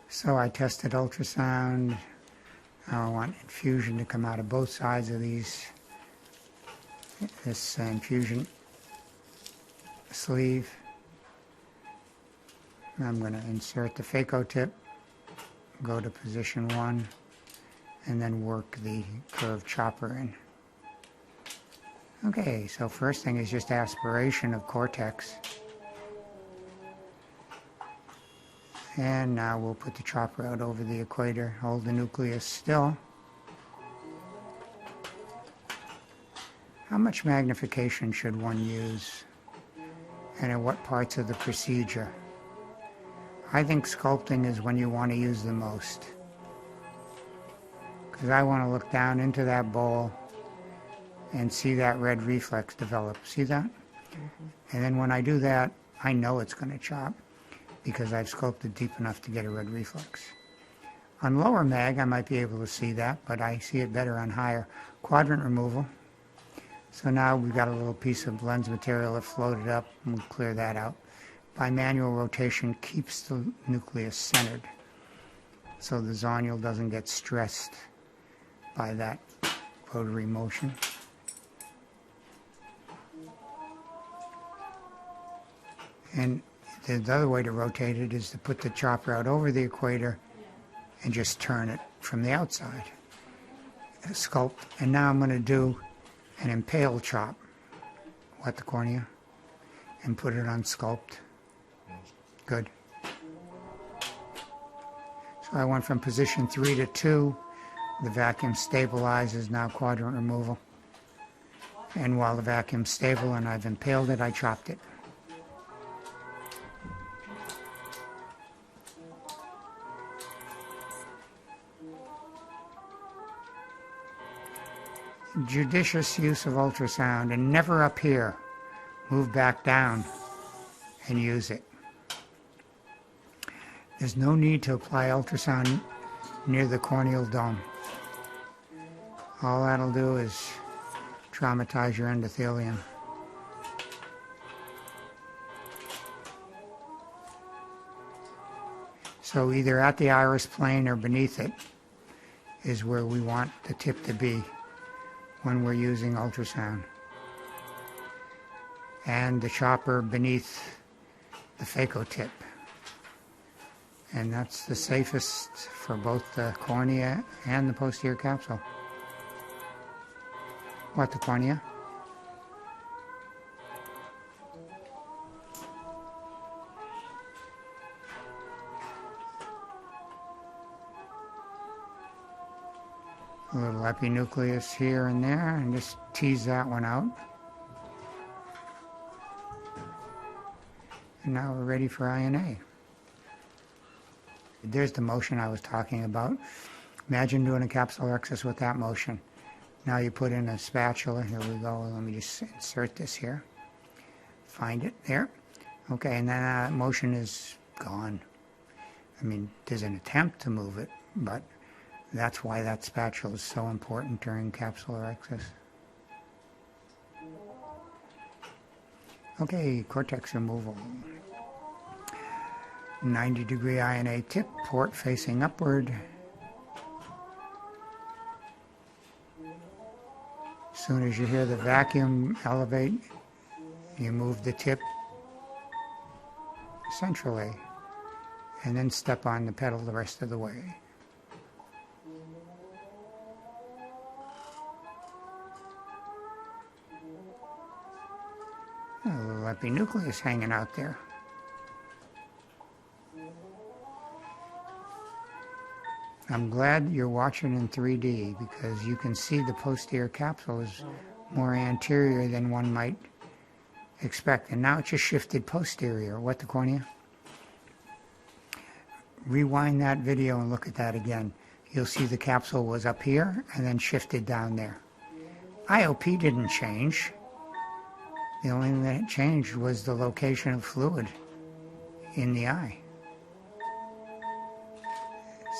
So I tested ultrasound. I want infusion to come out of both sides of this infusion sleeve. I'm going to insert the Phaco tip, go to position 1, and then work the curved chopper in. Okay, so first thing is just aspiration of cortex. And now we'll put the chopper out over the equator, hold the nucleus still. How much magnification should one use? And in what parts of the procedure? I think sculpting is when you want to use the most. Because I want to look down into that bowl and see that red reflex develop. See that? Mm-hmm. And then when I do that, I know it's going to chop, because I've sculpted deep enough to get a red reflex. On lower mag, I might be able to see that, but I see it better on higher. Quadrant removal. So now we've got a little piece of lens material that floated up, and we'll clear that out. Bimanual rotation keeps the nucleus centered, so the zonule doesn't get stressed by that rotary motion. And the other way to rotate it is to put the chopper out over the equator and just turn it from the outside. Sculpt. And now I'm going to do an impale chop. Wet the cornea and put it on sculpt. Good. So I went from position 3 to 2. The vacuum stabilizes, now quadrant removal. And while the vacuum's stable and I've impaled it, I chopped it. Judicious use of ultrasound, and never up here. Move back down and use it. There's no need to apply ultrasound near the corneal dome. All that'll do is traumatize your endothelium. So either at the iris plane or beneath it is where we want the tip to be when we're using ultrasound. And the chopper beneath the phaco tip. And that's the safest for both the cornea and the posterior capsule. What, the cornea? A little epinucleus here and there, and just tease that one out. And now we're ready for INA. There's the motion I was talking about. Imagine doing a capsulorhexis with that motion. Now you put in a spatula. Here we go. Let me just insert this here. Find it there. Okay, and then that motion is gone. I mean, there's an attempt to move it, but that's why that spatula is so important during capsulorhexis. Okay, cortex removal. 90-degree INA tip, port facing upward. As soon as you hear the vacuum elevate, you move the tip centrally and then step on the pedal the rest of the way. A little epinucleus hanging out there. I'm glad you're watching in 3D because you can see the posterior capsule is more anterior than one might expect. And now it just shifted posterior. What, the cornea? Rewind that video and look at that again. You'll see the capsule was up here and then shifted down there. IOP didn't change. The only thing that changed was the location of fluid in the eye.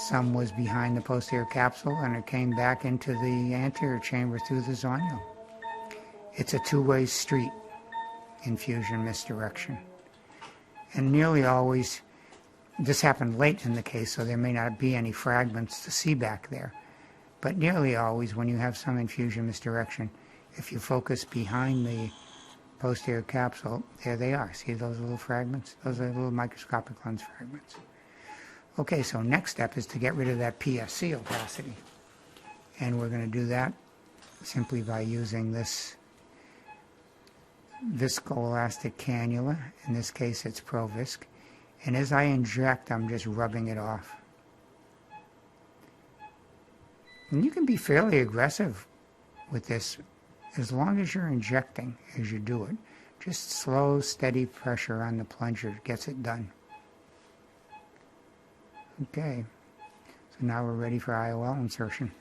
Some was behind the posterior capsule and it came back into the anterior chamber through the zonule. It's a two-way street, infusion misdirection. And nearly always this happened late in the case, so there may not be any fragments to see back there. But nearly always, when you have some infusion misdirection, if you focus behind the posterior capsule, there they are. See those little fragments? Those are little microscopic lens fragments. Okay, so next step is to get rid of that PSC opacity. And we're going to do that simply by using this viscoelastic cannula. In this case, it's ProVisc. And as I inject, I'm just rubbing it off. And you can be fairly aggressive with this as long as you're injecting as you do it. Just slow, steady pressure on the plunger gets it done. Okay, so now we're ready for IOL insertion.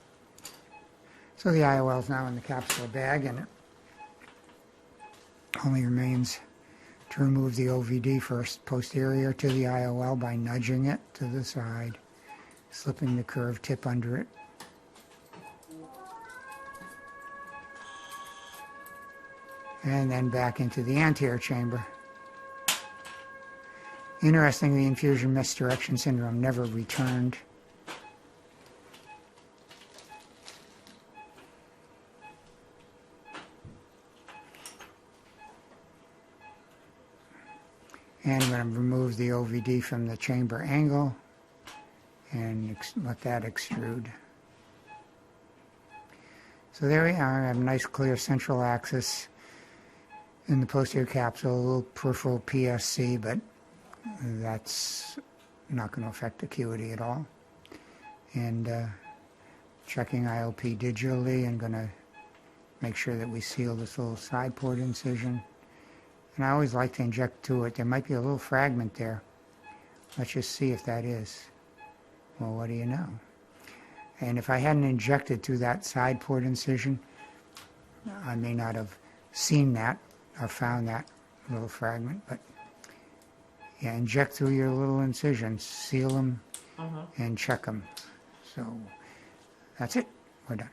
So the IOL is now in the capsular bag, and it only remains to remove the OVD first posterior to the IOL by nudging it to the side, slipping the curved tip under it. And then back into the anterior chamber. Interestingly, infusion misdirection syndrome never returned. And I'm going to remove the OVD from the chamber angle and let that extrude. So there we are. I have a nice clear central axis in the posterior capsule, a little peripheral PSC, but that's not going to affect acuity at all. And checking IOP digitally, and going to make sure that we seal this little side port incision. And I always like to inject to it. There might be a little fragment there. Let's just see if that is. Well, what do you know? And if I hadn't injected through that side port incision, I may not have seen that or found that little fragment. But yeah, inject through your little incisions, seal them, and check them. So that's it. We're done.